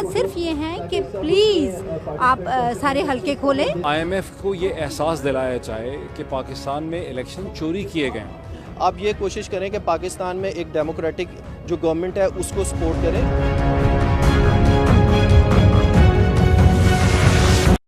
दरख्वास्त सिर्फ ये है कि प्लीज़ आप सारे हलके खोलें। IMF को ये एहसास दिलाया जाए कि पाकिस्तान में इलेक्शन चोरी किए गए हैं। आप ये कोशिश करें कि पाकिस्तान में एक डेमोक्रेटिक जो गवर्नमेंट है उसको सपोर्ट करें।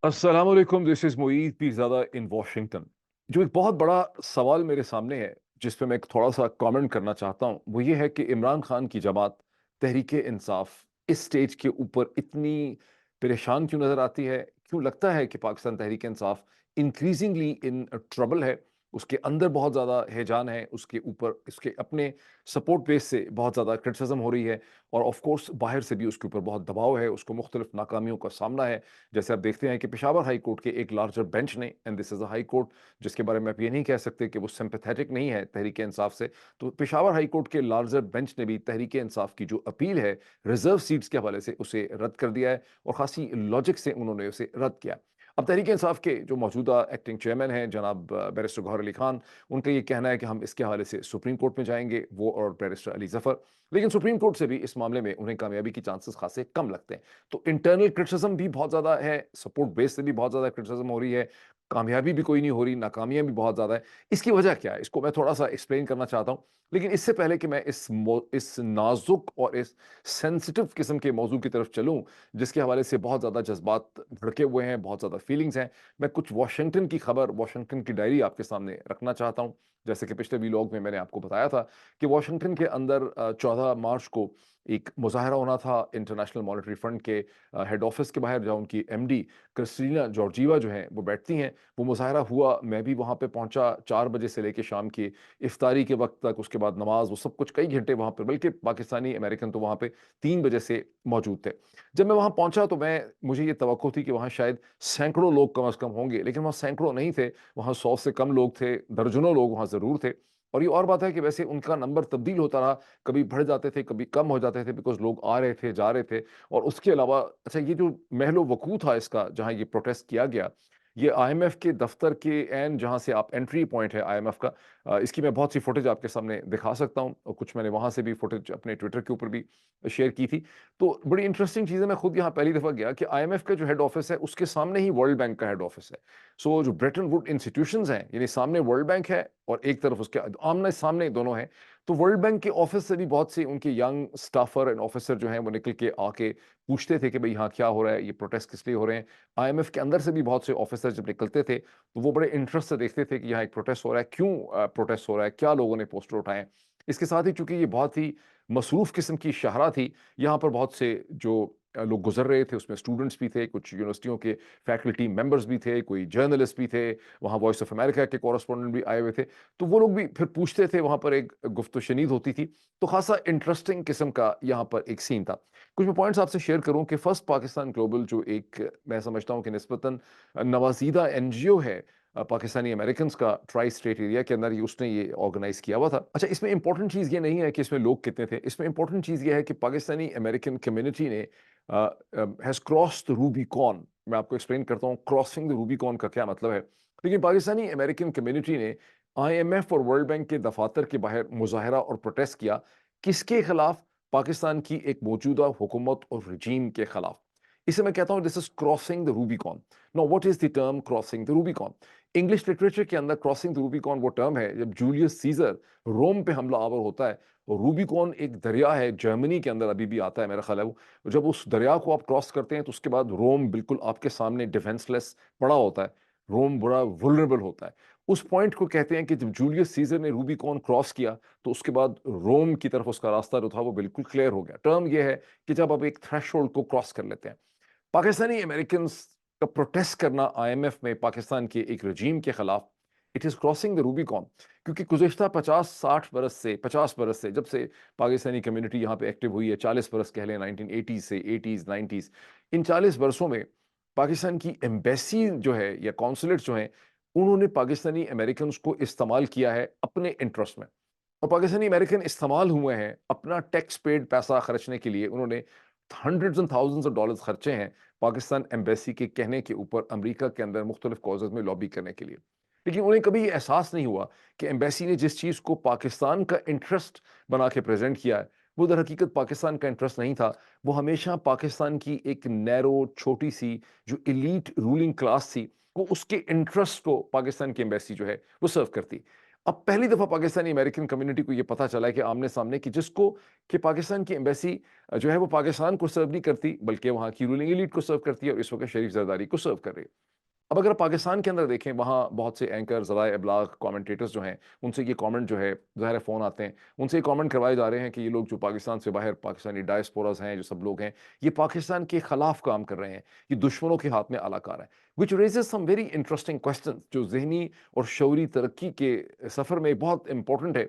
अस्सलाम वालेकुम, this is Moeed Pirzada in Washington. जो एक बहुत बड़ा सवाल मेरे सामने है जिस पे मैं एक थोड़ा सा कमेंट करना चाहता हूं, वो ये है कि इमरान खान की जमात तहरीक इंसाफ इस स्टेज के ऊपर इतनी परेशान क्यों नजर आती है? क्यों लगता है कि Pakistan Tehreek Insaf increasingly in trouble है? उसके अंदर बहुत ज़्यादा हैजान है, उसके ऊपर इसके अपने सपोर्ट बेस से बहुत ज़्यादा क्रिटिसिज्म हो रही है, और ऑफ कोर्स बाहर से भी उसके ऊपर बहुत दबाव है, उसको मुख्तलिफ नाकामियों का सामना है। जैसे आप देखते हैं कि पेशावर हाई कोर्ट के एक लार्जर बेंच ने, and this is a high court जिसके बारे में आप ये नहीं कह सकते कि वो सिंपैथेटिक नहीं है तहरीक इंसाफ से, तो पेशावर हाई कोर्ट के लार्जर बेंच ने भी तहरीक इंसाफ की जो अपील है रिजर्व सीट्स के हवाले से उसे रद्द कर दिया है, और खासी लॉजिक से उन्होंने उसे रद्द किया। अब तहरीक इंसाफ के जो मौजूदा एक्टिंग चेयरमैन हैं जनाब बैरिस्टर गौहर अली खान, उनका ये कहना है कि हम इसके हवाले से सुप्रीम कोर्ट में जाएंगे, वो और बैरिस्टर अली जफर। लेकिन सुप्रीम कोर्ट से भी इस मामले में उन्हें कामयाबी की चांसेस खासे कम लगते हैं। तो इंटरनल क्रिटिसिज्म भी बहुत ज़्यादा है, सपोर्ट बेस से भी बहुत ज़्यादा क्रिटिसिज्म हो रही है, कामयाबी भी कोई नहीं हो रही, नाकामियां भी बहुत ज़्यादा है। इसकी वजह क्या है, इसको मैं थोड़ा सा एक्सप्लेन करना चाहता हूँ। लेकिन इससे पहले कि मैं इस नाजुक और इस सेंसिटिव किस्म के मौजू की तरफ चलूँ, जिसके हवाले से बहुत ज़्यादा जज्बात भड़के हुए हैं, बहुत ज़्यादा फीलिंग्स हैं, मैं कुछ वाशिंगटन की खबर, वाशिंगटन की डायरी आपके सामने रखना चाहता हूँ। जैसे कि पिछले व्लॉग में मैंने आपको बताया था कि वाशिंगटन के अंदर 14 मार्च को एक मुज़ाहरा होना था इंटरनेशनल मॉनेटरी फंड के हेड ऑफिस के बाहर, जहाँ उनकी एमडी क्रिस्टीना जॉर्जीवा जो हैं वो बैठती हैं। वो मुज़ाहरा हुआ, मैं भी वहाँ पे पहुँचा 4 बजे से लेके शाम की इफ्तारी के वक्त तक, उसके बाद नमाज, वो सब कुछ कई घंटे वहाँ पे, बल्कि पाकिस्तानी अमेरिकन तो वहाँ पे 3 बजे से मौजूद थे। जब मैं वहाँ पहुँचा तो मुझे ये तवक्को थी कि वहाँ शायद सैकड़ों लोग कम से कम होंगे, लेकिन वहाँ सैकड़ों नहीं थे, वहाँ 100 से कम लोग थे, दर्जनों लोग वहाँ ज़रूर थे। और ये और बात है कि वैसे उनका नंबर तब्दील होता रहा, कभी बढ़ जाते थे, कभी कम हो जाते थे, बिकॉज़ लोग आ रहे थे, जा रहे थे। और उसके अलावा अच्छा, ये जो महलो वकूअ था इसका, जहाँ ये प्रोटेस्ट किया गया, ये आईएमएफ के दफ्तर के एन जहाँ से आप एंट्री पॉइंट है आईएमएफ का, इसकी मैं बहुत सी फुटेज आपके सामने दिखा सकता हूँ, और कुछ मैंने वहाँ से भी फुटेज अपने ट्विटर के ऊपर भी शेयर की थी। तो बड़ी इंटरेस्टिंग चीज़ है, मैं खुद यहाँ पहली दफ़ा गया कि आईएमएफ का जो हेड ऑफिस है उसके सामने ही वर्ल्ड बैंक का हेड ऑफिस है। सो जो ब्रेटन वुड इंस्टीट्यूशंस हैं, यानी सामने वर्ल्ड बैंक है और एक तरफ उसके आमने सामने दोनों हैं। तो वर्ल्ड बैंक के ऑफिस से भी बहुत से उनके यंग स्टाफर एंड ऑफिसर जो हैं वो निकल के आके पूछते थे कि भाई यहाँ क्या हो रहा है, ये प्रोटेस्ट किस लिए हो रहे हैं। आईएमएफ के अंदर से भी बहुत से ऑफिसर जब निकलते थे तो वो बड़े इंटरेस्ट से देखते थे कि यहाँ एक प्रोटेस्ट हो रहा है, क्यों प्रोटेस्ट हो रहा है, क्या लोगों ने पोस्टर उठाए हैं। इसके साथ ही चूंकि ये बहुत ही मसरूफ किस्म की शाहरा थी, यहाँ पर बहुत से जो लोग गुजर रहे थे, उसमें स्टूडेंट्स भी थे, कुछ यूनिवर्सिटियों के फैकल्टी मेंबर्स भी थे, कोई जर्नलिस्ट भी थे, वहाँ वॉइस ऑफ अमेरिका के कॉरेस्पॉन्डेंट भी आए हुए थे। तो वो लोग भी फिर पूछते थे, वहाँ पर एक गुफ्तगू शनीद होती थी। तो खासा इंटरेस्टिंग किस्म का यहाँ पर एक सीन था। कुछ मैं पॉइंट्स आपसे शेयर करूँ कि फर्स्ट पाकिस्तान ग्लोबल जो एक मैं समझता हूँ कि निस्बतन नवाजीदा एनजीओ है पाकिस्तानी अमेरिकन का ट्राई स्टेट एरिया के अंदर, ये उसने ये ऑर्गेनाइज किया हुआ था। अच्छा, इसमें इंपॉर्टेंट चीज़ ये नहीं है कि इसमें लोग कितने थे, इसमें इंपॉर्टेंट चीज़ ये है कि पाकिस्तानी अमेरिकन कम्युनिटी ने हैज़ क्रॉस्ड द रूबिकॉन। मैं आपको एक्सप्लेन करता हूँ क्रॉसिंग द रूबिकॉन का क्या मतलब है। लेकिन पाकिस्तानी अमेरिकन कम्युनिटी ने आईएमएफ और वर्ल्ड बैंक के दफातर के बाहर मुजाहरा और प्रोटेस्ट किया, किसके खिलाफ? पाकिस्तान की एक मौजूदा हुकूमत और रजीम के खिलाफ। इसे मैं कहता हूं this is crossing the Rubicon. Now what is the term crossing the Rubicon? English literature के अंदर क्रॉसिंग द रूबिकॉन वो टर्म है जब जूलियस सीजर रोम पे हमला आवर होता है, और रूबिकॉन एक दरिया है जर्मनी के अंदर, अभी भी आता है मेरा ख्याल है वो। जब उस दरिया को आप क्रॉस करते हैं तो उसके बाद रोम बिल्कुल आपके सामने डिफेंसलेस पड़ा होता है, रोम बड़ा वुलनरेबल होता है। उस पॉइंट को कहते हैं कि जब जूलियस सीजर ने रूबिकॉन क्रॉस किया तो उसके बाद रोम की तरफ उसका रास्ता जो था वो बिल्कुल क्लियर हो गया। टर्म ये है कि जब आप एक थ्रेशोल्ड को क्रॉस कर लेते हैं। पाकिस्तानी अमेरिकन का प्रोटेस्ट करना आईएमएफ में पाकिस्तान के एक रजीम के खिलाफ, it is crossing the Rubicon. क्योंकि गुज़श्ता 50 बरस से जब से पाकिस्तानी कम्युनिटी यहाँ पे एक्टिव हुई है, 40 बरस कह लें, 1980 से 80s 90s, इन 40 बरसों में पाकिस्तान की एम्बेसी जो है या कॉन्सुलेट जो हैं, उन्होंने पाकिस्तानी अमेरिकन को इस्तेमाल किया है अपने इंटरेस्ट में। और पाकिस्तानी अमेरिकन इस्तेमाल हुए हैं अपना टैक्स पेड पैसा खर्चने के लिए। उन्होंने hundreds and thousands of dollars खर्चे हैं पाकिस्तान एम्बेसी के कहने के ऊपर अमेरिका के अंदर मुख्तलिफ कॉजेज में लॉबी करने के लिए। लेकिन उन्हें कभी ये एहसास नहीं हुआ कि एम्बेसी ने जिस चीज़ को पाकिस्तान का इंटरेस्ट बना के प्रेजेंट किया है, वो दर हकीकत पाकिस्तान का इंटरेस्ट नहीं था। वो हमेशा पाकिस्तान की एक नैरो छोटी सी जो एलीट रूलिंग क्लास थी, वो उसके इंटरेस्ट को पाकिस्तान की एम्बेसी जो है वो सर्व करती। अब पहली दफा पाकिस्तानी अमेरिकन कम्युनिटी को ये पता चला है कि आमने सामने कि जिसको कि पाकिस्तान की एम्बेसी जो है वो पाकिस्तान को सर्व नहीं करती, बल्कि वहां की रूलिंग एलीट को सर्व करती है और इस वक्त शरीफ जरदारी को सर्व कर रही है। अब अगर पाकिस्तान के अंदर देखें, वहाँ बहुत से एंकर, ज़राए इब्लाग, कमेंटेटर्स जो हैं, उनसे ये कमेंट जो है, ज़ाहिर है फ़ोन आते हैं, उनसे ये कमेंट करवाए जा रहे हैं कि ये लोग जो पाकिस्तान से बाहर पाकिस्तानी डायस्पोरास हैं, जो सब लोग हैं, ये पाकिस्तान के खिलाफ काम कर रहे हैं, ये दुश्मनों के हाथ में आलाकार है। Which raises some very interesting question, जो जहनी और शऊरी तरक्की के सफ़र में बहुत इंपॉर्टेंट है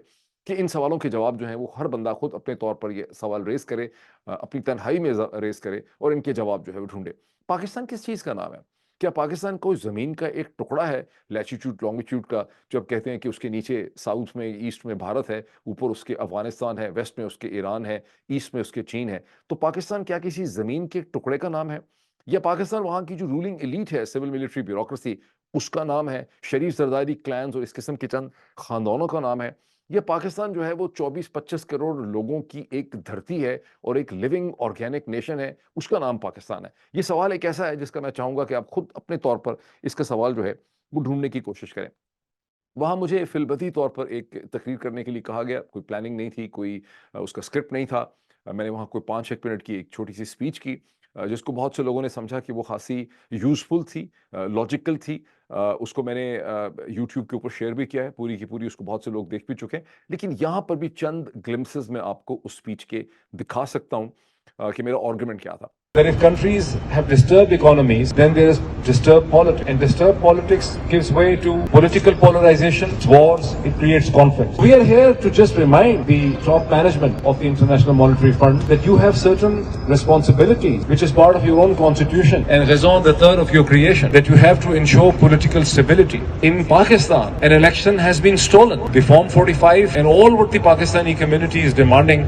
कि इन सवालों के जवाब जो हैं वो हर बंदा खुद अपने तौर पर ये सवाल रेस करे, अपनी तन्हाई में रेस करे और इनके जवाब जो है वो ढूंढे। पाकिस्तान किस चीज़ का नाम है? क्या पाकिस्तान कोई ज़मीन का एक टुकड़ा है, लैटीट्यूड लॉन्गिट्यूड का, जो अब कहते हैं कि उसके नीचे साउथ में, ईस्ट में भारत है, ऊपर उसके अफगानिस्तान है, वेस्ट में उसके ईरान है, ईस्ट में उसके चीन है। तो पाकिस्तान क्या किसी ज़मीन के टुकड़े का नाम है? या पाकिस्तान वहाँ की जो रूलिंग एलीट है, सिविल मिलिट्री ब्यूरोक्रेसी, उसका नाम है? शरीफ जरदारी क्लैन्स और इस किस्म के चंद खानदानों का नाम है? या पाकिस्तान जो है वो 24-25 करोड़ लोगों की एक धरती है और एक लिविंग ऑर्गेनिक नेशन है, उसका नाम पाकिस्तान है? ये सवाल एक ऐसा है जिसका मैं चाहूँगा कि आप खुद अपने तौर पर इसका सवाल जो है वो ढूँढने की कोशिश करें। वहाँ मुझे फ़िलबती तौर पर एक तकरीर करने के लिए कहा गया, कोई प्लानिंग नहीं थी, कोई उसका स्क्रिप्ट नहीं था। मैंने वहाँ कोई 5-1 मिनट की एक छोटी-सी स्पीच की, जिसको बहुत से लोगों ने समझा कि वो ख़ासी यूज़फुल थी, लॉजिकल थी। उसको मैंने यूट्यूब के ऊपर शेयर भी किया है, पूरी की पूरी उसको बहुत से लोग देख भी चुके हैं। लेकिन यहाँ पर भी चंद ग्लिम्पसेस मैं आपको उस स्पीच के दिखा सकता हूँ कि मेरा आर्गुमेंट क्या था। That if countries have disturbed economies, then there is disturbed politics. And disturbed politics gives way to political polarization, wars, it creates conflict. We are here to just remind the top management of the International Monetary Fund that you have certain responsibilities, which is part of your own constitution and raison d'etre of your creation, that you have to ensure political stability. In Pakistan, an election has been stolen. The Form 45 and all what the Pakistani community is demanding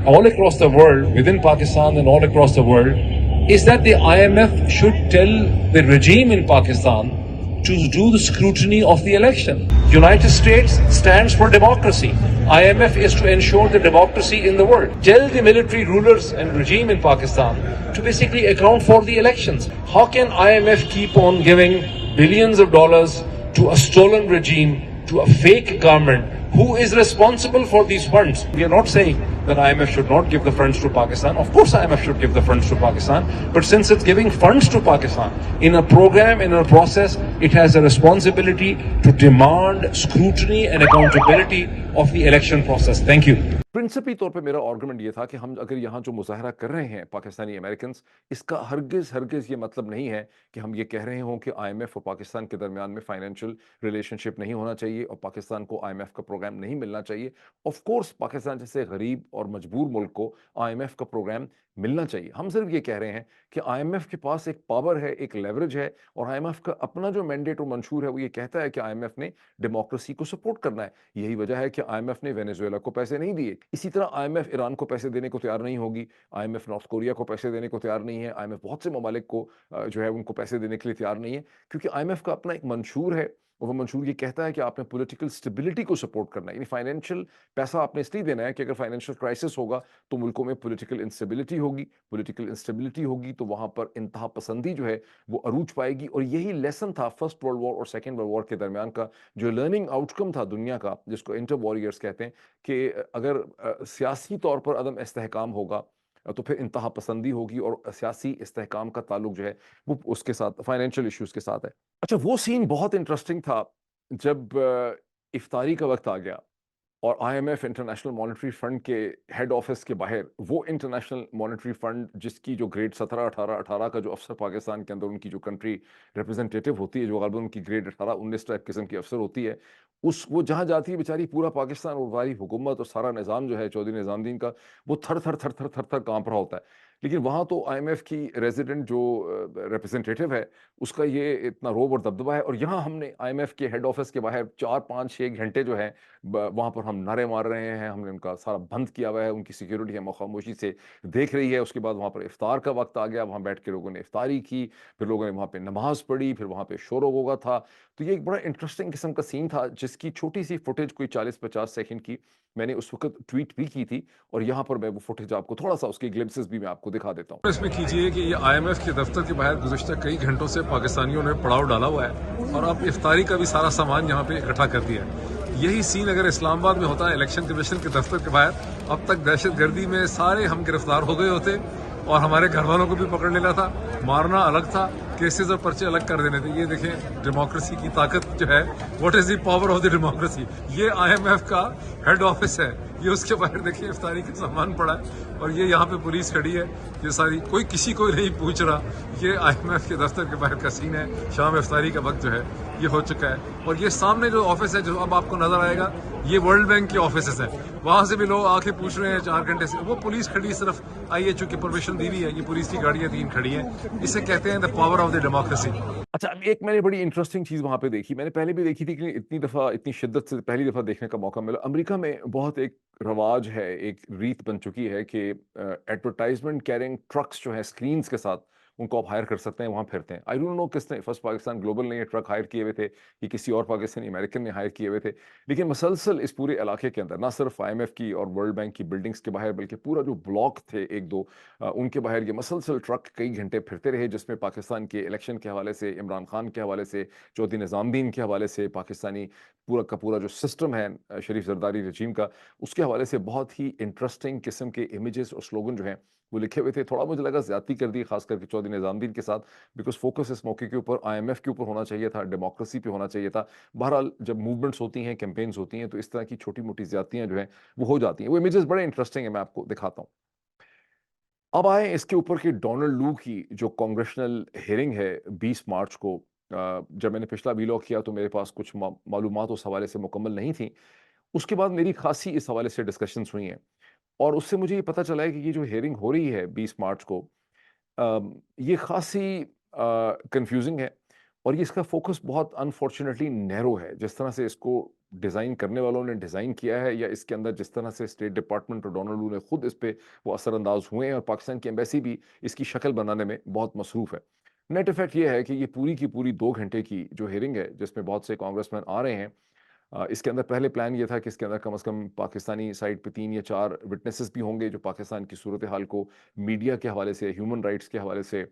all across the world, within Pakistan and all across the world, is that the IMF should tell the regime in Pakistan to do the scrutiny of the election. United States stands for democracy. IMF is to ensure the democracy in the world. Tell the military rulers and regime in Pakistan to basically account for the elections. How can IMF keep on giving billions of dollars to a stolen regime, to a fake government? Who is responsible for these funds? We are not saying that IMF should not give the funds to Pakistan. Of course IMF should give the funds to Pakistan. But since it's giving funds to Pakistan, in a program, in a process, it has a responsibility to demand scrutiny and accountability of the election process. Thank you. Principe तौर पे मेरा argument ये था कि हम अगर यहाँ जो मुजाहरा कर रहे हैं पाकिस्तानी अमेरिकन, इसका हरगिज़ ये मतलब नहीं है कि हम ये कह रहे हों कि आईएमएफ और पाकिस्तान के दरमियान में फाइनेंशियल रिलेशनशिप नहीं होना चाहिए और पाकिस्तान को आईएमएफ का प्रोग्राम नहीं मिलना चाहिए। ऑफ कोर्स पाकिस्तान जैसे गरीब और मजबूर मुल्क को आईएमएफ का प्रोग्राम मिलना चाहिए। हम सिर्फ ये कह रहे हैं कि आईएमएफ के पास एक पावर है, एक लेवरेज है और आईएमएफ का अपना जो मैंडेट और मंशूर है वो ये कहता है कि आईएमएफ ने डेमोक्रेसी को सपोर्ट करना है। यही वजह है कि आईएमएफ ने वेनेजुएला को पैसे नहीं दिए। इसी तरह आईएमएफ ईरान को पैसे देने को तैयार नहीं होगी, आईएमएफ नॉर्थ कोरिया को पैसे देने को तैयार नहीं है, आईएमएफ बहुत से ममालिक को जो है उनको पैसे देने के लिए तैयार नहीं है, क्योंकि आईएमएफ का अपना एक मंशूर है और वो मंशूर ये कहता है कि आपने पॉलिटिकल स्टेबिलिटी को सपोर्ट करना है। यानी फाइनेंशियल पैसा आपने इसलिए देना है कि अगर फाइनेंशियल क्राइसिस होगा तो मुल्कों में पॉलिटिकल इंस्टेबिलिटी होगी, पॉलिटिकल इंस्टेबिलिटी होगी तो वहाँ पर इंतहा पसंदी जो है वो अरूज पाएगी। और यही लेसन था फर्स्ट वर्ल्ड वॉर और सेकेंड वर्ल्ड वॉर के दरमियान का जो लर्निंग आउटकम था दुनिया का, जिसको इंटर वॉरियर्स कहते हैं, कि अगर सियासी तौर पर अदम इस्तेहकाम होगा तो फिर इंतहा पसंदी होगी और सियासी इस्तेहकाम का ताल्लुक जो है वो उसके साथ फाइनेंशियल इश्यूज के साथ है। अच्छा, वो सीन बहुत इंटरेस्टिंग था जब इफ्तारी का वक्त आ गया और आईएमएफ इंटरनेशनल मॉनेटरी फंड के हेड ऑफिस के बाहर वो इंटरनेशनल मॉनेटरी फंड जिसकी जो ग्रेड 17, 18, 18 का जो अफसर पाकिस्तान के अंदर उनकी जो कंट्री रिप्रेजेंटेटिव होती है, जो गालिबन उनकी ग्रेड 18, 19 टाइप किस्म की अफसर होती है, उस वो जहाँ जाती है बेचारी पूरा पाकिस्तान और सारी हुकूमत और सारा निज़ाम जो है चौधरी निज़ामुद्दीन का, वो थर थर थर थर थर थर कांप रहा होता है लेकिन वहाँ तो आईएमएफ की रेजिडेंट जो रिप्रेजेंटेटिव है उसका ये इतना रोब और दबदबा है, और यहाँ हमने आईएमएफ के हेड ऑफिस के बाहर 4 5 6 घंटे जो है वहाँ पर हम नारे मार रहे हैं, हमने उनका सारा बंद किया हुआ है, उनकी सिक्योरिटी है खामोशी से देख रही है। उसके बाद वहाँ पर इफ्तार का वक्त आ गया, वहाँ बैठ के लोगों ने इफ्तारी की, फिर लोगों ने वहाँ पे नमाज पढ़ी, फिर वहाँ पे शोर होगा था। तो ये एक बड़ा इंटरेस्टिंग किस्म का सीन था, जिसकी छोटी सी फुटेज कोई 40 50 सेकंड की मैंने उस वक्त ट्वीट भी की थी, और यहाँ पर मैं वो फुटेज आपको थोड़ा सा उसके ग्लिम्पसेस भी मैं आपको दिखा देता हूँ। इसमें कीजिए कि ये आईएमएफ के दफ्तर के बाहर गुज़श्ता कई घंटों से पाकिस्तानियों ने पड़ाव डाला हुआ है और अब इफ्तारी का भी सारा सामान यहाँ पे इकट्ठा कर दिया है। यही सीन अगर इस्लामाबाद में होता है इलेक्शन कमीशन के दफ्तर के बाहर, अब तक दहशतगर्दी में सारे हम गिरफ्तार हो गए होते और हमारे घर वालों को भी पकड़ लेना था। मारना अलग था, केसेस और पर्चे अलग कर देने थे। ये देखें डेमोक्रेसी की ताकत जो है, what is the power of the democracy. ये आईएमएफ का हेड ऑफिस है, ये उसके बाहर देखिए इफ्तारी का सामान पड़ा है और ये यहाँ पे पुलिस खड़ी है। ये सारी कोई किसी को नहीं पूछ रहा। ये आईएमएफ के दफ्तर के बाहर का सीन है। शाम इफ्तारी का वक्त जो है ये हो चुका है और ये सामने जो ऑफिस है जो अब आपको नजर आएगा, ये वर्ल्ड बैंक के ऑफिस है। वहां से भी लोग आके पूछ रहे हैं 4 घंटे से। वो पुलिस खड़ी सिर्फ आइए, चूंकि परमिशन दी हुई है, ये पुलिस की गाड़ियां 3 खड़ी हैं। इसे कहते हैं the power of the democracy. अच्छा, एक मैंने बड़ी इंटरेस्टिंग चीज़ वहाँ पे देखी, मैंने पहले भी देखी थी कि इतनी दफ़ा इतनी शिद्दत से पहली दफ़ा देखने का मौका मिला। अमेरिका में बहुत एक रवाज है, एक रीत बन चुकी है कि एडवर्टाइजमेंट कैरिंग ट्रक्स जो है स्क्रीन्स के साथ, उनको आप हायर कर सकते हैं, वहाँ फिरते हैं। आई डोंट नो किसने, फर्स्ट पाकिस्तान ग्लोबल ने ये ट्रक हायर किए हुए थे कि किसी और पाकिस्तानी अमेरिकन ने हायर किए हुए थे, लेकिन मसलसल इस पूरे इलाके के अंदर ना सिर्फ आईएमएफ की और वर्ल्ड बैंक की बिल्डिंग्स के बाहर, बल्कि पूरा जो ब्लॉक थे एक दो उनके बाहर ये मसलसल ट्रक कई घंटे फिरते रहे, जिसमें पाकिस्तान के इलेक्शन के हवाले से, इमरान खान के हवाले से, चौधरी निज़ामुद्दीन के हवाले से, पाकिस्तानी पूरा का पूरा जो सिस्टम है शरीफ जरदारी रजीम का, उसके हवाले से बहुत ही इंटरेस्टिंग किस्म के इमेजेस और स्लोगन जो हैं वो लिखे हुए थे। थोड़ा मुझे लगा ज़्यादती कर दी खास करके चौधरी निज़ामुद्दीन के साथ, बिकॉज फोकस इस मौके के ऊपर आईएमएफ के ऊपर होना चाहिए था, डेमोक्रेसी पे होना चाहिए था। बहरहाल जब मूवमेंट्स होती हैं, कैंपेन्स होती हैं, तो इस तरह की छोटी मोटी ज़्यादतियाँ जो हैं वो हो जाती हैं। वो इमेजेस बड़े इंटरेस्टिंग है, मैं आपको दिखाता हूँ। अब आए इसके ऊपर कि डोनाल्ड लू की जो कांग्रेशनल हियरिंग है 20 मार्च को, जब मैंने पिछला वीलॉग किया तो मेरे पास कुछ मालूमात उस हवाले से मुकम्मल नहीं थी। उसके बाद मेरी खासी इस हवाले से डिस्कशंस हुई हैं और उससे मुझे ये पता चला है कि ये जो हियरिंग हो रही है 20 मार्च को, ये खासी कंफ्यूजिंग है और ये इसका फोकस बहुत अनफॉर्चुनेटली नैरो है। जिस तरह से इसको डिज़ाइन करने वालों ने डिज़ाइन किया है, या इसके अंदर जिस तरह से स्टेट डिपार्टमेंट और डोनाल्ड लू ने खुद इस पे वो असरअंदाज हुए हैं, और पाकिस्तान की एम्बेसी भी इसकी शक्ल बनाने में बहुत मसरूफ़ है। नेट इफेक्ट ये है कि ये पूरी की पूरी 2 घंटे की जो हियरिंग है, जिसमें बहुत से कांग्रेसमैन आ रहे हैं, इसके अंदर पहले प्लान ये था कि इसके अंदर कम से कम पाकिस्तानी साइड पे 3 या 4 विटनेसेस भी होंगे जो पाकिस्तान की सूरत हाल को मीडिया के हवाले से, ह्यूमन राइट्स के हवाले से,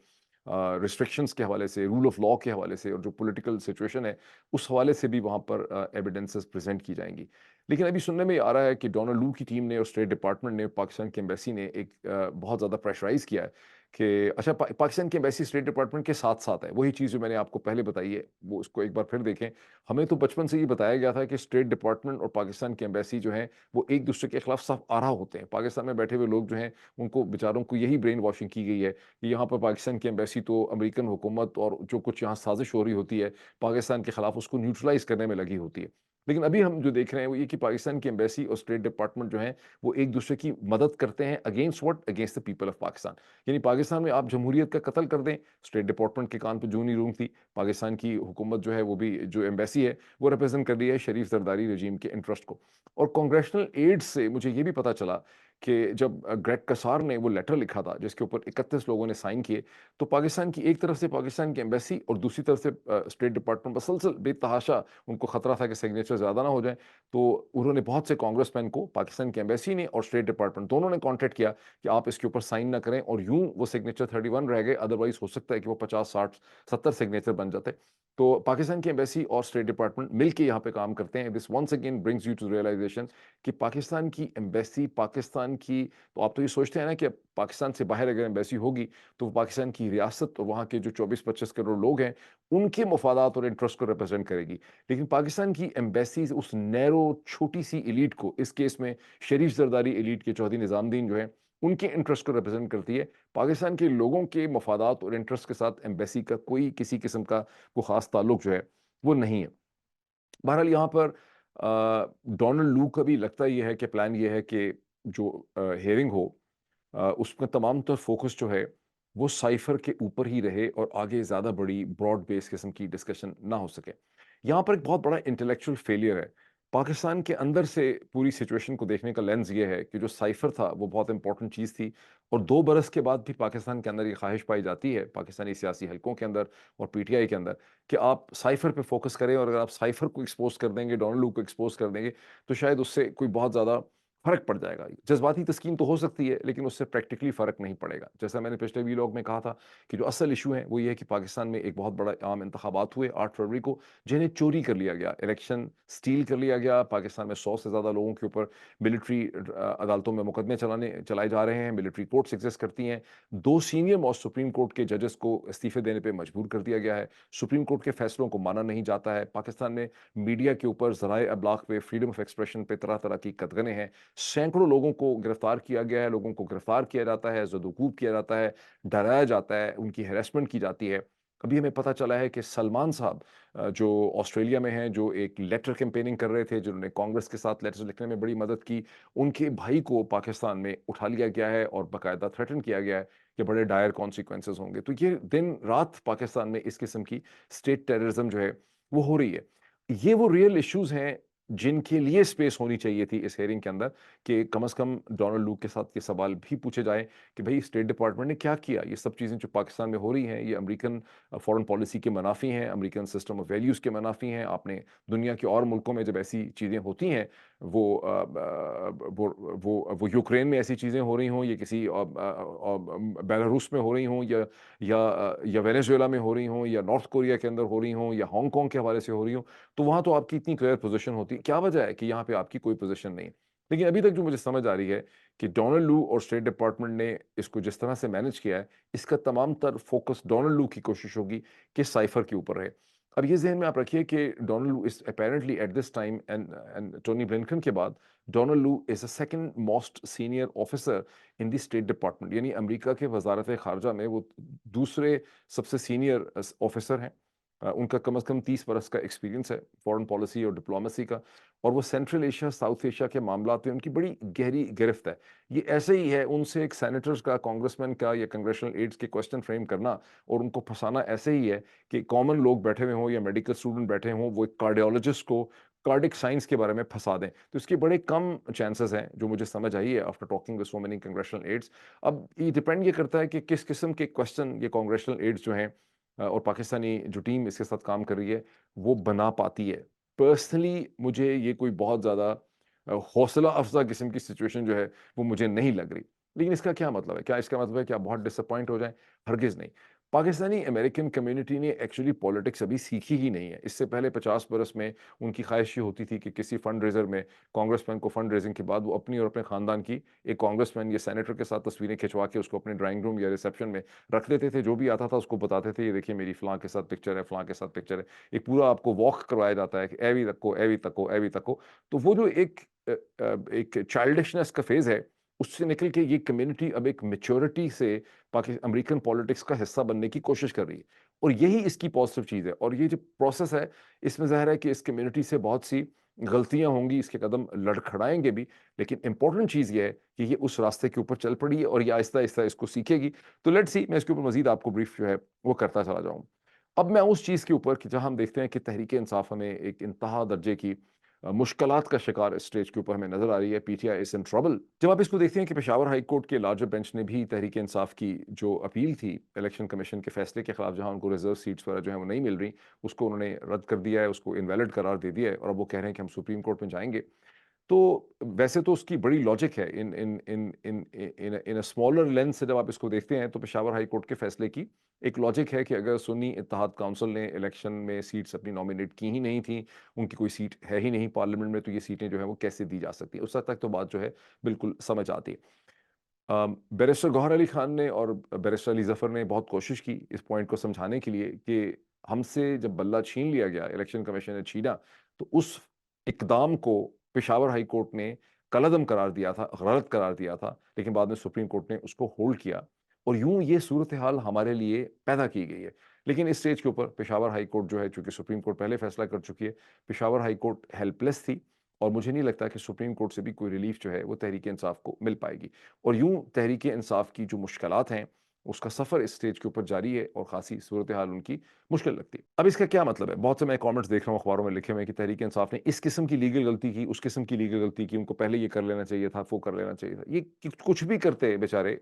रिस्ट्रिक्शंस के हवाले से, रूल ऑफ लॉ के हवाले से और जो पॉलिटिकल सिचुएशन है उस हवाले से भी वहाँ पर एविडेंसेस प्रेजेंट की जाएंगी। लेकिन अभी सुनने में आ रहा है कि डोनाल्ड लू की टीम ने और स्टेट डिपार्टमेंट ने, पाकिस्तान की एम्बेसी ने एक बहुत ज़्यादा प्रेशराइज़ किया है कि अच्छा, पाकिस्तान की एम्बेसी स्टेट डिपार्टमेंट के साथ साथ है। वही चीज़ जो मैंने आपको पहले बताई है वो उसको एक बार फिर देखें। हमें तो बचपन से ये बताया गया था कि स्टेट डिपार्टमेंट और पाकिस्तान की एम्बेसी जो है वो एक दूसरे के खिलाफ साफ आरा होते हैं। पाकिस्तान में बैठे हुए लोग जो हैं उनको बेचारों को यही ब्रेन वॉशिंग की गई है कि यहाँ पर पाकिस्तान की एम्बेसी तो अमेरिकन हुकूमत और जो कुछ यहाँ साजिश हो रही होती है पाकिस्तान के खिलाफ, उसको न्यूट्रलाइज करने में लगी होती है। लेकिन अभी हम जो देख रहे हैं वो ये कि पाकिस्तान की एम्बेसी और स्टेट डिपार्टमेंट जो है वो एक दूसरे की मदद करते हैं against what, against the people of Pakistan. यानी पाकिस्तान में आप जमहूरियत का कत्ल कर दें, स्टेट डिपार्टमेंट के कान पे जूं नहीं रेंगती। पाकिस्तान की हुकूमत जो है वो भी, जो एम्बेसी है वो रिप्रेजेंट कर रही है शरीफ जरदारी रजीम के इंटरेस्ट को। और कांग्रेशनल एड से मुझे ये भी पता चला कि जब ग्रेग कसार ने वो लेटर लिखा था जिसके ऊपर 31 लोगों ने साइन किए, तो पाकिस्तान की एक तरफ से पाकिस्तान की एम्बेसी और दूसरी तरफ से स्टेट डिपार्टमेंट मसलसल बेतहाशा, उनको खतरा था कि सिग्नेचर ज़्यादा ना हो जाए, तो उन्होंने बहुत से कांग्रेसमैन को, पाकिस्तान की एम्बेसी ने और स्टेट डिपार्टमेंट दोनों ने कॉन्टेक्ट किया कि आप इसके ऊपर साइन ना करें, और यूं वो सिग्नेचर 31 रह गए, अदरवाइज हो सकता है कि वो 50 60 70 सिग्नेचर बन जाते। तो पाकिस्तान की एम्बेसी और स्टेट डिपार्टमेंट मिलके यहाँ पे काम करते हैं। This once again brings you to realization कि पाकिस्तान की एम्बेसी, पाकिस्तान की, तो आप तो ये सोचते हैं ना कि पाकिस्तान से बाहर अगर एम्बेसी होगी तो वो पाकिस्तान की रियासत और वहाँ के जो 24-25 करोड़ लोग हैं उनके मफादात और इंटरेस्ट को रिप्रेजेंट करेगी। लेकिन पाकिस्तान की एम्बेसी उस नैरो छोटी सी एलीट को, इस केस में शरीफ जरदारी एलीट के चौधरी निज़ामुद्दीन जो है, उनके इंटरेस्ट को रिप्रेजेंट करती है। पाकिस्तान के लोगों के मफादात और इंटरेस्ट के साथ एम्बेसी का कोई किसी किस्म का कोई ख़ास ताल्लुक जो है वो नहीं है। बहरहाल यहाँ पर डोनाल्ड लू का भी लगता ये है कि प्लान ये है कि जो हियरिंग हो उसमें तमाम तर फोकस जो है वो साइफर के ऊपर ही रहे और आगे ज़्यादा बड़ी ब्रॉड बेस किस्म की डिस्कशन ना हो सके। यहाँ पर एक बहुत बड़ा इंटेलेक्चुअल फेलियर है। पाकिस्तान के अंदर से पूरी सिचुएशन को देखने का लेंस ये है कि जो साइफर था वो बहुत इंपॉर्टेंट चीज़ थी और 2 बरस के बाद भी पाकिस्तान के अंदर ये ख्वाहिश पाई जाती है, पाकिस्तानी सियासी हलकों के अंदर और पीटीआई के अंदर, कि आप साइफर पे फोकस करें और अगर आप साइफर को एक्सपोज़ कर देंगे, डोनाल्ड लू को एक्सपोज़ कर देंगे, तो शायद उससे कोई बहुत ज़्यादा फ़र्क पड़ जाएगा। जज़्बाती तस्कीन तो हो सकती है, लेकिन उससे प्रैक्टिकली फ़र्क नहीं पड़ेगा। जैसा मैंने पिछले वीलॉग में कहा था कि जो असल इश्यू है, वो ये है कि पाकिस्तान में एक बहुत बड़ा आम इंतखाबात हुए 8 फरवरी को, जिन्हें चोरी कर लिया गया, इलेक्शन स्टील कर लिया गया। पाकिस्तान में 100 से ज़्यादा लोगों के ऊपर मिलिट्री अदालतों में मुकदमे चलाए जा रहे हैं, मिलिट्री कोर्ट्स एग्ज़िस्ट करती हैं। 2 सीनियर मोस्ट सुप्रीम कोर्ट के जजेस को इस्तीफ़े देने पे मजबूर कर दिया गया है। सुप्रीम कोर्ट के फैसलों को माना नहीं जाता है। पाकिस्तान में मीडिया के ऊपर, ज़राए अब्लाग पे, फ्रीडम ऑफ एक्सप्रेशन पे तरह-तरह की कतगने हैं। सैकड़ों लोगों को गिरफ्तार किया गया है, लोगों को गिरफ्तार किया जाता है, ज़द-ओ-कूब किया जाता है, डराया जाता है, उनकी हैरेसमेंट की जाती है। अभी हमें पता चला है कि सलमान साहब जो ऑस्ट्रेलिया में हैं, जो एक लेटर कैंपेनिंग कर रहे थे, जिन्होंने कांग्रेस के साथ लेटर्स लिखने में बड़ी मदद की, उनके भाई को पाकिस्तान में उठा लिया गया है और बाकायदा थ्रेटन किया गया है कि बड़े डायर कॉन्सिक्वेंसेस होंगे। तो ये दिन-रात पाकिस्तान में इस किस्म की स्टेट टेररिज्म जो है, वो हो रही है। ये वो रियल इश्यूज़ हैं जिनके लिए स्पेस होनी चाहिए थी इस हेयरिंग के अंदर, कि कम से कम डोनाल्ड लू के साथ ये सवाल भी पूछे जाएँ कि भई स्टेट डिपार्टमेंट ने क्या किया? ये सब चीज़ें जो पाकिस्तान में हो रही हैं, ये अमेरिकन फॉरेन पॉलिसी के मनाफ़ी हैं, अमेरिकन सिस्टम ऑफ वैल्यूज़ के मनाफ़ी हैं। आपने दुनिया के और मुल्कों में जब ऐसी चीज़ें होती हैं, वो वो यूक्रेन में ऐसी चीज़ें हो रही हों, या किसी बेलारूस में हो रही हों, या वेनेजुएला में हो रही हों, या नॉर्थ कोरिया के अंदर हो रही हों, या हांगकांग के हवाले से हो रही हों, तो वहाँ तो आपकी इतनी क्लियर पोज़ीशन होती है। क्या वजह है कि यहाँ पे आपकी कोई पोज़ीशन नहीं है? लेकिन अभी तक जो मुझे समझ आ रही है कि डोनाल्ड लू और स्टेट डिपार्टमेंट ने इसको जिस तरह से मैनेज किया है, इसका तमाम तर फ़ोकस डोनाल्ड लू की कोशिश होगी कि साइफ़र के ऊपर रहे। अब ये ज़हन में आप रखिए कि डोनाल्ड लू is apparently at this time and Tony Blinken के बाद, डोनाल्ड लू is the second most senior officer in the state department, यानी अमेरिका के वज़ारत ख़ारजा में वो दूसरे सबसे सीनियर ऑफिसर हैं। उनका कम से कम 30 बरस का एक्सपीरियंस है फॉरेन पॉलिसी और डिप्लोमेसी का, और वो सेंट्रल एशिया, साउथ एशिया के मामलात में उनकी बड़ी गहरी गिरफ्त है। ये ऐसे ही है, उनसे एक सेनेटर्स का, कांग्रेसमैन का या कांग्रेशनल एड्स के क्वेश्चन फ्रेम करना और उनको फंसाना ऐसे ही है कि कॉमन लोग बैठे हुए हों या मेडिकल स्टूडेंट बैठे हों, वो एक कार्डियोलॉजिस्ट को कार्डिक साइंस के बारे में फंसा दें। तो इसके बड़े कम चांसेस हैं, जो मुझे समझ आई है after talking with so many congressional aides. अब ये डिपेंड ये करता है कि किस किस्म के क्वेश्चन ये कांग्रेशनल एड्स जो हैं और पाकिस्तानी जो टीम इसके साथ काम कर रही है, वो बना पाती है। पर्सनली मुझे ये कोई बहुत ज़्यादा हौसला अफ़ज़ा किस्म की सिचुएशन जो है, वो मुझे नहीं लग रही। लेकिन इसका क्या मतलब है? क्या इसका मतलब है कि आप बहुत डिसअपॉइंट हो जाएँ? हरगिज़ नहीं। पाकिस्तानी अमेरिकन कम्युनिटी ने एक्चुअली पॉलिटिक्स अभी सीखी ही नहीं है। इससे पहले 50 बरस में उनकी ख़्वाहिश ये होती थी कि किसी फंड रेज़र में कांग्रेसमैन को फंड रेज़िंग के बाद वो अपनी और अपने ख़ानदान की एक कांग्रेसमैन या सेनेटर के साथ तस्वीरें खिंचवा के उसको अपने ड्राइंग रूम या रिसेप्शन में रख देते थे। जो भी आता था उसको बताते थे, ये देखिए मेरी फ़लाँ के साथ पिक्चर है, फ़लाँ के साथ पिक्चर है। एक पूरा आपको वॉक करवाया जाता है कि ए भी तको, ए भी तको, ए भी तको। तो वो जो एक चाइल्डिशनेस का फ़ेज़ है, उससे निकल के ये कम्युनिटी अब एक मैच्योरिटी से अमेरिकन पॉलिटिक्स का हिस्सा बनने की कोशिश कर रही है। और यही इसकी पॉज़िटिव चीज़ है, और ये जो प्रोसेस है, इसमें ज़ाहिर है कि इस कम्युनिटी से बहुत सी गलतियाँ होंगी, इसके कदम लड़खड़ाएँगे भी, लेकिन इम्पोर्टेंट चीज़ ये है कि ये उस रास्ते के ऊपर चल पड़ी है और ये आहिस्ता-आहिस्ता इसको सीखेगी। तो लेट्स सी, मैं इसके ऊपर मज़ीद आपको ब्रीफ़ जो है, वो करता चला जाऊँ। अब मैं उस चीज़ के ऊपर कि जहाँ हम देखते हैं कि तहरीक-ए-इंसाफ हमें एक इंतहा दर्जे की मुश्किलात का शिकार इस स्टेज के ऊपर हमें नज़र आ रही है, पीटीआई इज़ इन ट्रबल। जब आप इसको देखते हैं कि पेशावर हाई कोर्ट के लार्जर बेंच ने भी तहरीक-ए-इंसाफ की जो अपील थी इलेक्शन कमीशन के फैसले के खिलाफ, जहाँ उनको रिजर्व सीट्स वगैरह जो है वो नहीं मिल रही, उसको उन्होंने रद्द कर दिया है, उसको इनवैलिड करार दे दिया है, और अब वो कह रहे हैं कि हम सुप्रीम कोर्ट में जाएँगे। तो वैसे तो उसकी बड़ी लॉजिक है, इन अ स्मॉलर लेंस से जब आप इसको देखते हैं, तो पेशावर हाई कोर्ट के फैसले की एक लॉजिक है कि अगर सुन्नी इत्तेहाद काउंसिल ने इलेक्शन में सीट्स अपनी नॉमिनेट की ही नहीं थी, उनकी कोई सीट है ही नहीं पार्लियामेंट में, तो ये सीटें जो है वो कैसे दी जा सकती है। उस हद तक तो बात जो है बिल्कुल समझ आती है। बैरिस्टर गौहर अली खान ने और बैरिस्टर अली ज़फ़र ने बहुत कोशिश की इस पॉइंट को समझाने के लिए कि हमसे जब बल्ला छीन लिया गया, इलेक्शन कमीशन ने छीना, तो उस इक़दाम को पेशावर हाई कोर्ट ने कलअदम करार दिया था, गलत करार दिया था, लेकिन बाद में सुप्रीम कोर्ट ने उसको होल्ड किया, और यूँ ये सूरत हाल हमारे लिए पैदा की गई है। लेकिन इस स्टेज के ऊपर पेशावर हाई कोर्ट जो है, चूँकि सुप्रीम कोर्ट पहले फैसला कर चुकी है, पेशावर हाई कोर्ट हेल्पलेस थी। और मुझे नहीं लगता कि सुप्रीम कोर्ट से भी कोई रिलीफ जो है वो तहरीक इंसाफ को मिल पाएगी। और यूं तहरीक इंसाफ की जो मुश्किलात हैं उसका सफ़र इस स्टेज के ऊपर जारी है और ख़ासी सूरत हाल उनकी मुश्किल लगती है। अब इसका क्या मतलब है? बहुत से मैं कमेंट्स देख रहा हूँ अखबारों में लिखे हुए कि तहरीक इंसाफ ने इस किस्म की लीगल गलती की, उस किस्म की लीगल गलती की, उनको पहले ये कर लेना चाहिए था, वो कर लेना चाहिए था। ये कुछ भी करते बेचारे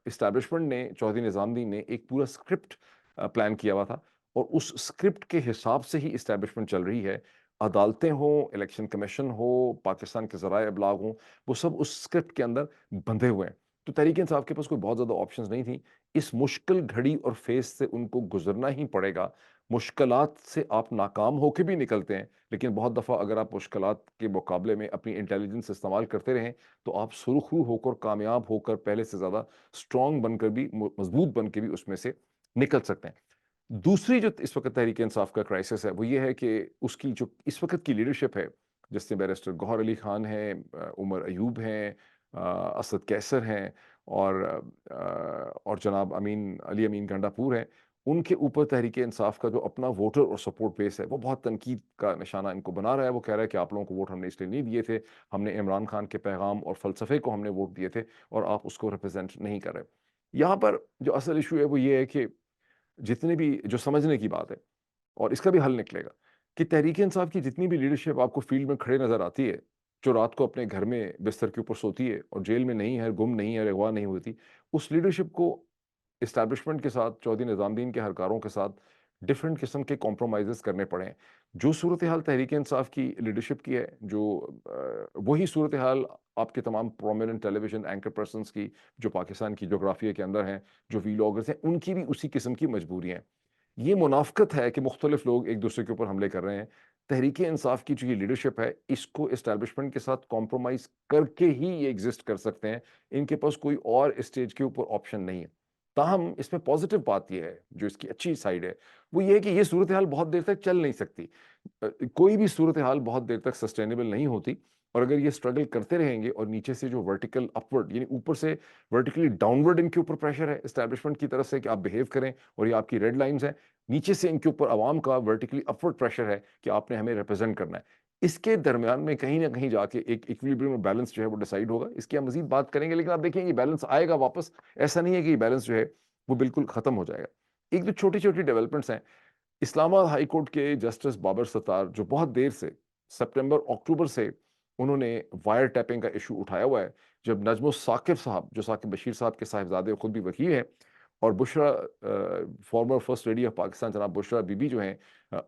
इस्टेब्लिशमेंट ने, चौधरी निज़ामुद्दीन ने एक पूरा स्क्रिप्ट प्लान किया हुआ था और उस स्क्रिप्ट के हिसाब से ही इस्टेब्लिशमेंट चल रही है। अदालतें हों, इलेक्शन कमीशन हो, पाकिस्तान के ज़राए इब्लाग हों, वो सब उस स्क्रिप्ट के अंदर बंधे हुए हैं। तो तहरीक इंसाफ के पास कोई बहुत ज़्यादा ऑप्शंस नहीं थी। इस मुश्किल घड़ी और फेज़ से उनको गुज़रना ही पड़ेगा। मुश्किलात से आप नाकाम होके भी निकलते हैं, लेकिन बहुत दफ़ा अगर आप मुश्किलात के मुकाबले में अपनी इंटेलिजेंस इस्तेमाल करते रहें, तो आप सुरख़रू होकर, कामयाब होकर, पहले से ज़्यादा स्ट्रॉन्ग बनकर भी, मज़बूत बन के भी उसमें से निकल सकते हैं। दूसरी जो इस वक़्त तहरीक इंसाफ का क्राइसिस है, वो ये है कि उसकी जो इस वक़्त की लीडरशिप है, जिसमें बैरिस्टर गौहर अली खान हैं, उमर अयूब हैं, असद कैसर हैं और जनाब अली अमीन गंडापुर हैं, उनके ऊपर तहरीक इंसाफ का जो अपना वोटर और सपोर्ट बेस है, वो बहुत तनकीद का निशाना इनको बना रहा है। वो कह रहा है कि आप लोगों को वोट हमने इसलिए नहीं दिए थे, हमने इमरान खान के पैगाम और फ़लसफ़े को हमने वोट दिए थे और आप उसको रिप्रेज़ेंट नहीं कर रहे। यहाँ पर जो असल इश्यू है वो ये है कि जितने भी जो समझने की बात है और इसका भी हल निकलेगा कि तहरीक इंसाफ की जितनी भी लीडरशिप आपको फील्ड में खड़े नज़र आती है, जो रात को अपने घर में बिस्तर के ऊपर सोती है और जेल में नहीं है, गुम नहीं है, अगवा नहीं होती, उस लीडरशिप को एस्टैब्लिशमेंट के साथ, चौधरी निज़ामुद्दीन के हरकारों के साथ डिफरेंट किस्म के कॉम्प्रोमाइज़ेज़ करने पड़े हैं। जो सूरत हाल तहरीक इंसाफ की लीडरशिप की है, वही सूरत हाल आपके तमाम प्रोमिनेंट टेलीविज़न एंकर पर्सन्स की, जो पाकिस्तान की जोग्राफिया के अंदर हैं, जो वीलॉगर्स हैं, उनकी भी उसी किस्म की मजबूरियाँ हैं। ये मुनाफ़्क़त है कि मुख्तलिफ लोग एक दूसरे के ऊपर हमले कर रहे हैं। तहरीक इंसाफ की जो ये लीडरशिप है, इसको एस्टैब्लिशमेंट के साथ कॉम्प्रोमाइज़ करके ही ये एग्ज़िस्ट कर सकते हैं। इनके पास कोई और स्टेज के ऊपर ऑप्शन नहीं है। ताहम इसमें पॉज़िटिव बात ये है, जो इसकी अच्छी साइड है, वो ये है कि ये सूरत हाल बहुत देर तक चल नहीं सकती। कोई भी सूरत हाल बहुत देर तक सस्टेनेबल नहीं होती और अगर ये स्ट्रगल करते रहेंगे और नीचे से जो वर्टिकल अपवर्ड यानी ऊपर से वर्टिकली डाउनवर्ड इनके ऊपर प्रेशर है एस्टैब्लिशमेंट की तरफ से कि आप बिहेव करें और ये आपकी रेड लाइंस हैं, नीचे से इनके ऊपर आवाम का वर्टिकली अपवर्ड प्रेशर है कि आपने हमें रिप्रेजेंट करना है। इसके दरमियान में कहीं ना कहीं जाके एक इक्विलिब्रियम और बैलेंस जो है वो डिसाइड होगा। इसकी हम मजीद बात करेंगे, लेकिन आप देखें ये बैलेंस आएगा वापस। ऐसा नहीं है कि ये बैलेंस जो है वो बिल्कुल खत्म हो जाएगा। एक दो छोटी छोटी डेवलपमेंट्स हैं। इस्लामाबाद हाई कोर्ट के जस्टिस बाबर सत्तार, जो बहुत देर से सितंबर अक्टूबर से उन्होंने वायर टैपिंग का इशू उठाया हुआ है, जब नजमुल साकिब साहब, जो साकिब बशीर साहब के साहिबजादे खुद भी वकील हैं, और Bushra farmer first lady of Pakistan जनाब बुशरा बीबी जो हैं,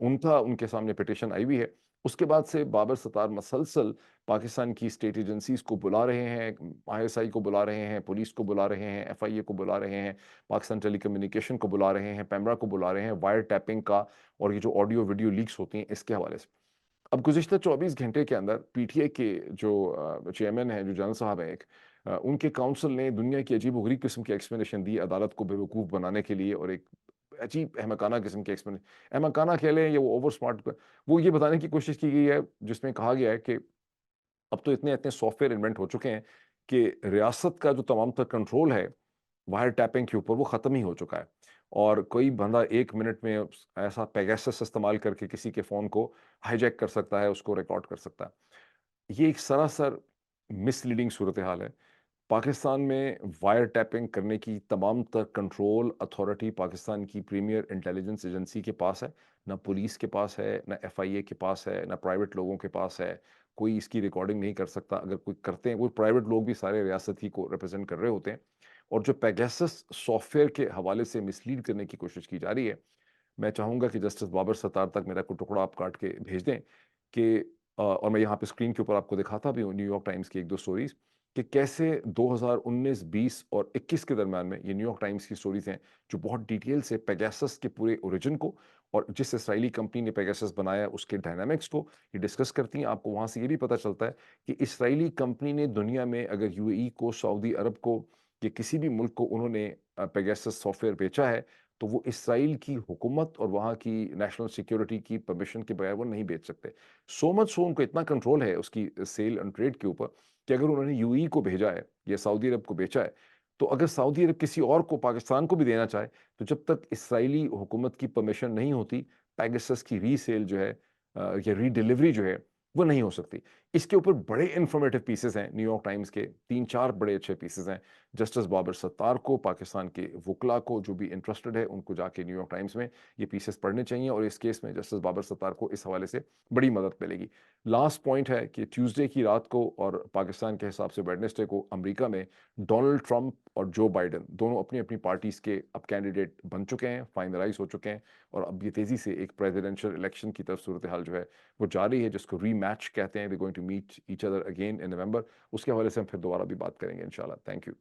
उनका उनके सामने पिटिशन आई हुई है। उसके बाद से बाबर सत्तार मसलसल पाकिस्तान की स्टेट एजेंसीज को बुला रहे हैं, आईएसआई को बुला रहे हैं, पुलिस को बुला रहे हैं, एफआईए को बुला रहे हैं, पाकिस्तान टेलीकम्युनिकेशन को बुला रहे हैं, पैमरा को बुला रहे हैं, वायर टैपिंग का और ये जो ऑडियो वीडियो लीक्स होती हैं इसके हवाले से। अब गुज़िश्ता 24 घंटे के अंदर पीटीआई के जो चेयरमैन हैं, जो जनरल साहब हैं एक, उनके काउंसिल ने दुनिया की अजीब-ओ-गरीब किस्म की एक्सप्लेनेशन दी अदालत को बेवकूफ़ बनाने के लिए, और एक अजीब अहमकाना किस्म की अहमकाना कह लें या वो ओवर स्मार्ट, वो ये बताने की कोशिश की गई है जिसमें कहा गया है कि अब तो इतने सॉफ्टवेयर इन्वेंट हो चुके हैं कि रियासत का जो तमाम तर कंट्रोल है वायर टैपिंग के ऊपर वो ख़त्म ही हो चुका है, और कोई बंदा 1 मिनट में ऐसा पेगासस इस्तेमाल करके किसी के फ़ोन को हाईजैक कर सकता है, उसको रिकॉर्ड कर सकता है। ये एक सरासर मिसलीडिंग सूरत हाल है। पाकिस्तान में वायर टैपिंग करने की तमाम तर कंट्रोल अथॉरिटी पाकिस्तान की प्रीमियर इंटेलिजेंस एजेंसी के पास है, ना पुलिस के पास है, ना एफआईए के पास है, ना प्राइवेट लोगों के पास है। कोई इसकी रिकॉर्डिंग नहीं कर सकता। अगर कोई करते हैं, वो प्राइवेट लोग भी सारे रियासत ही को रिप्रेजेंट कर रहे होते हैं। और जो पेगासस सॉफ्टवेयर के हवाले से मिसलीड करने की कोशिश की जा रही है, मैं चाहूँगा कि जस्टिस बाबर सत्तार तक मेरा कोई टुकड़ा आप काट के भेज दें कि और मैं यहाँ पे स्क्रीन के ऊपर आपको दिखाता भी हूँ न्यूयॉर्क टाइम्स की 1-2 स्टोरीज़ कि कैसे 2019, 20 और 21 के दरमियान में ये न्यूयॉर्क टाइम्स की स्टोरीज़ हैं, जो बहुत डिटेल से पेगासस के पूरे ओरिजिन को और जिस इसराइली कंपनी ने पेगासस बनाया उसके डायनामिक्स को ये डिस्कस करती हैं। आपको वहाँ से ये भी पता चलता है कि इसराइली कंपनी ने दुनिया में अगर यूएई को, सऊदी अरब को या किसी भी मुल्क को उन्होंने पेगासस सॉफ्टवेयर बेचा है, तो वो इसराइल की हुकूमत और वहाँ की नेशनल सिक्योरिटी की परमिशन के बगैर वो नहीं बेच सकते। सो मच सो उनको इतना कंट्रोल है उसकी सेल एंड ट्रेड के ऊपर कि अगर उन्होंने यूएई को भेजा है या सऊदी अरब को बेचा है, तो अगर सऊदी अरब किसी और को, पाकिस्तान को भी देना चाहे, तो जब तक इसराइली हुकूमत की परमिशन नहीं होती, पेगासस की रीसेल जो है या रीडिलीवरी जो है वो नहीं हो सकती। इसके ऊपर बड़े इंफॉर्मेटिव पीसेस हैं न्यूयॉर्क टाइम्स के, 3-4 बड़े अच्छे पीसेस हैं। जस्टिस बाबर सत्तार को, पाकिस्तान के वकला को जो भी इंटरेस्टेड है उनको जाके न्यूयॉर्क टाइम्स में ये पीसेस पढ़ने चाहिए, और इस केस में जस्टिस बाबर सत्तार को इस हवाले से बड़ी मदद मिलेगी। लास्ट पॉइंट है कि ट्यूसडे की रात को और पाकिस्तान के हिसाब से वेडनेसडे को अमेरिका में डोनाल्ड ट्रंप और जो बाइडन दोनों अपनी अपनी पार्टीज के अब कैंडिडेट बन चुके हैं, फाइनलाइज हो चुके हैं, और अब ये तेजी से एक प्रेसिडेंशियल इलेक्शन की तरफ सूरत हाल जो है वो जारी है, जिसको रीमैच कहते हैं। They going to meet each other again in November. उसके हवाले से हम फिर दोबारा भी बात करेंगे इंशाल्लाह। Thank you.